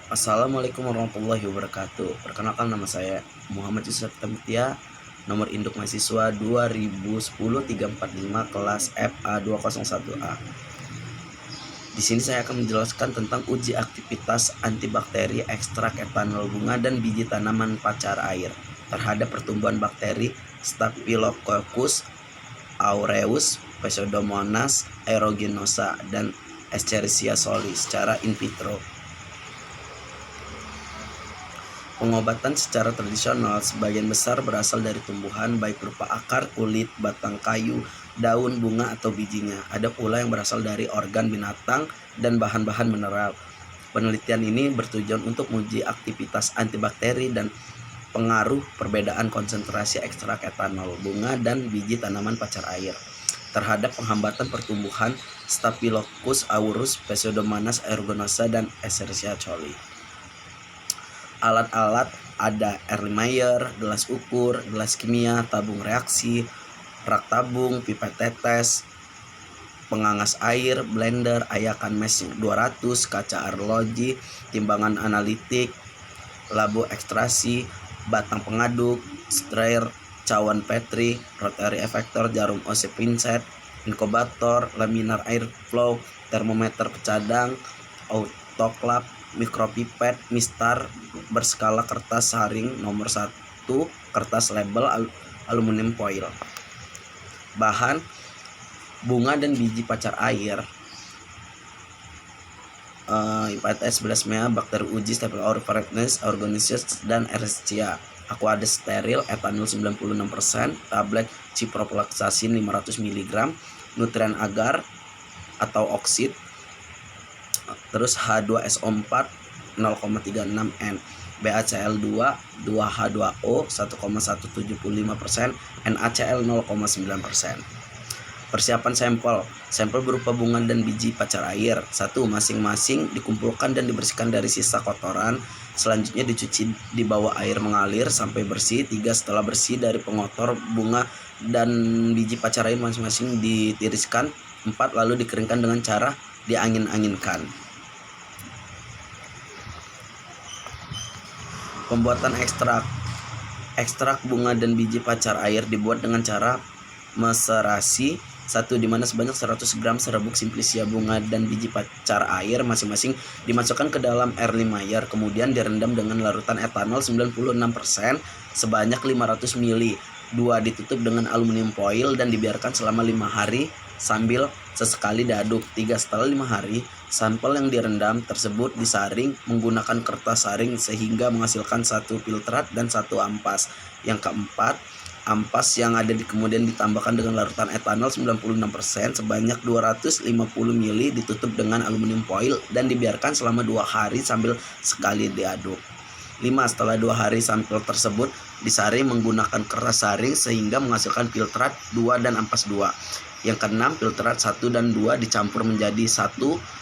Assalamualaikum warahmatullahi wabarakatuh. Perkenalkan, nama saya Muhammad Yusuf Tamtia, nomor induk mahasiswa 2010-345 kelas FA201A. Di sini saya akan menjelaskan tentang uji aktivitas antibakteri ekstrak etanol bunga dan biji tanaman pacar air terhadap pertumbuhan bakteri Staphylococcus aureus, Pseudomonas aeruginosa, dan Escherichia coli secara in vitro. Pengobatan secara tradisional sebagian besar berasal dari tumbuhan, baik berupa akar, kulit, batang kayu, daun, bunga, atau bijinya. Ada pula yang berasal dari organ binatang dan bahan-bahan mineral. Penelitian ini bertujuan untuk menguji aktivitas antibakteri dan pengaruh perbedaan konsentrasi ekstrak etanol bunga dan biji tanaman pacar air terhadap penghambatan pertumbuhan Staphylococcus aureus, Pseudomonas aeruginosa, dan Escherichia coli. Alat-alat ada Erlenmeyer, gelas ukur, gelas kimia, tabung reaksi, rak tabung, pipet tetes, pengangas air, blender, ayakan mesh 200, kaca arloji, timbangan analitik, labo ekstraksi, batang pengaduk, strayer, cawan Petri, rotary effector, jarum OC pinset, inkubator, laminar air flow, termometer pecadang, autoclave, mikropipet, mistar berskala kertas saring nomor 1, kertas label aluminium foil. Bahan: bunga dan biji pacar air, IPS belasmia, bakteri uji, Staphylococcus aureus, dan Escherichia. Aquades steril, etanol 96%, tablet ciprofloxacin 500 mg, nutrien agar atau oksid, terus H2SO4 0,36 N, BaCl2 2H2O 1,175%, NaCl 0,9%. Persiapan sampel berupa bunga dan biji pacar air. 1. Masing-masing dikumpulkan dan dibersihkan dari sisa kotoran. Selanjutnya dicuci di bawah air mengalir sampai bersih. 3. Setelah bersih dari pengotor, bunga dan biji pacar air masing-masing ditiriskan. 4. Lalu dikeringkan dengan cara diangin-anginkan. Pembuatan ekstrak bunga dan biji pacar air dibuat dengan cara maserasi. 1. Di mana sebanyak 100 gram serbuk simplicia bunga dan biji pacar air masing-masing dimasukkan ke dalam Erlenmeyer, kemudian direndam dengan larutan etanol 96% sebanyak 500 ml. 2. Ditutup dengan aluminium foil dan dibiarkan selama 5 hari sambil sesekali diaduk. 3. Setelah 5 hari, sampel yang direndam tersebut disaring menggunakan kertas saring sehingga menghasilkan 1 filtrat dan 1 ampas. Yang keempat, ampas yang ada kemudian ditambahkan dengan larutan etanol 96% sebanyak 250 ml, ditutup dengan aluminium foil dan dibiarkan selama 2 hari sambil sekali diaduk. 5. Setelah 2 hari sampel tersebut disaring menggunakan keras saring sehingga menghasilkan filtrat 2 dan ampas 2. Yang keenam, filtrat 1 dan 2 dicampur menjadi 1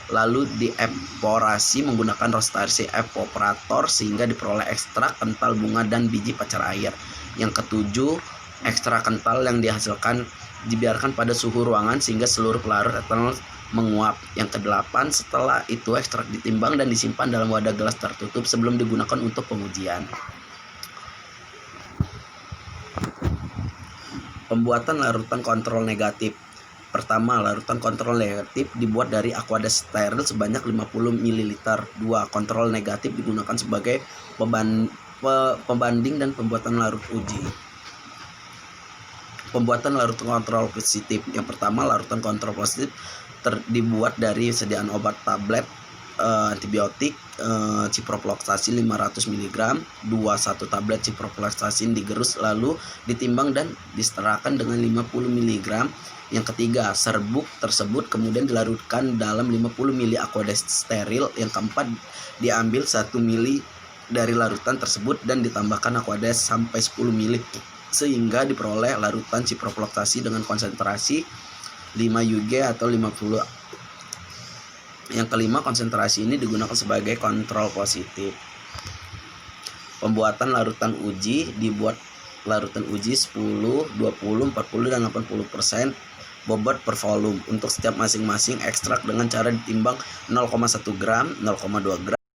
lalu dievaporasi menggunakan rotary evaporator sehingga diperoleh ekstrak kental bunga dan biji pacar air. Yang ketujuh, ekstrak kental yang dihasilkan dibiarkan pada suhu ruangan sehingga seluruh pelarut etanol menguap. Yang kedelapan, setelah itu ekstrak ditimbang dan disimpan dalam wadah gelas tertutup sebelum digunakan untuk pengujian. Pembuatan larutan kontrol negatif. Pertama, larutan kontrol negatif dibuat dari aquades steril sebanyak 50 ml. 2. Kontrol negatif digunakan sebagai pembanding dan pembuatan larut uji. Pembuatan larutan kontrol positif. Yang pertama, larutan kontrol positif dibuat dari sediaan obat tablet antibiotik ciprofloxacin 500 mg. 2. 1 tablet ciprofloxacin digerus lalu ditimbang dan disetarakan dengan 50 mg. Yang ketiga, serbuk tersebut kemudian dilarutkan dalam 50 ml aquades steril. Yang keempat, diambil 1 ml dari larutan tersebut dan ditambahkan aquades sampai 10 ml sehingga diperoleh larutan ciprofloxacin dengan konsentrasi 5 Ug atau 50. Yang kelima, konsentrasi ini digunakan sebagai kontrol positif. Pembuatan larutan uji dibuat larutan uji 10, 20, 40, dan 80% bobot per volume untuk setiap masing-masing ekstrak dengan cara ditimbang 0,1 gram, 0,2 gram,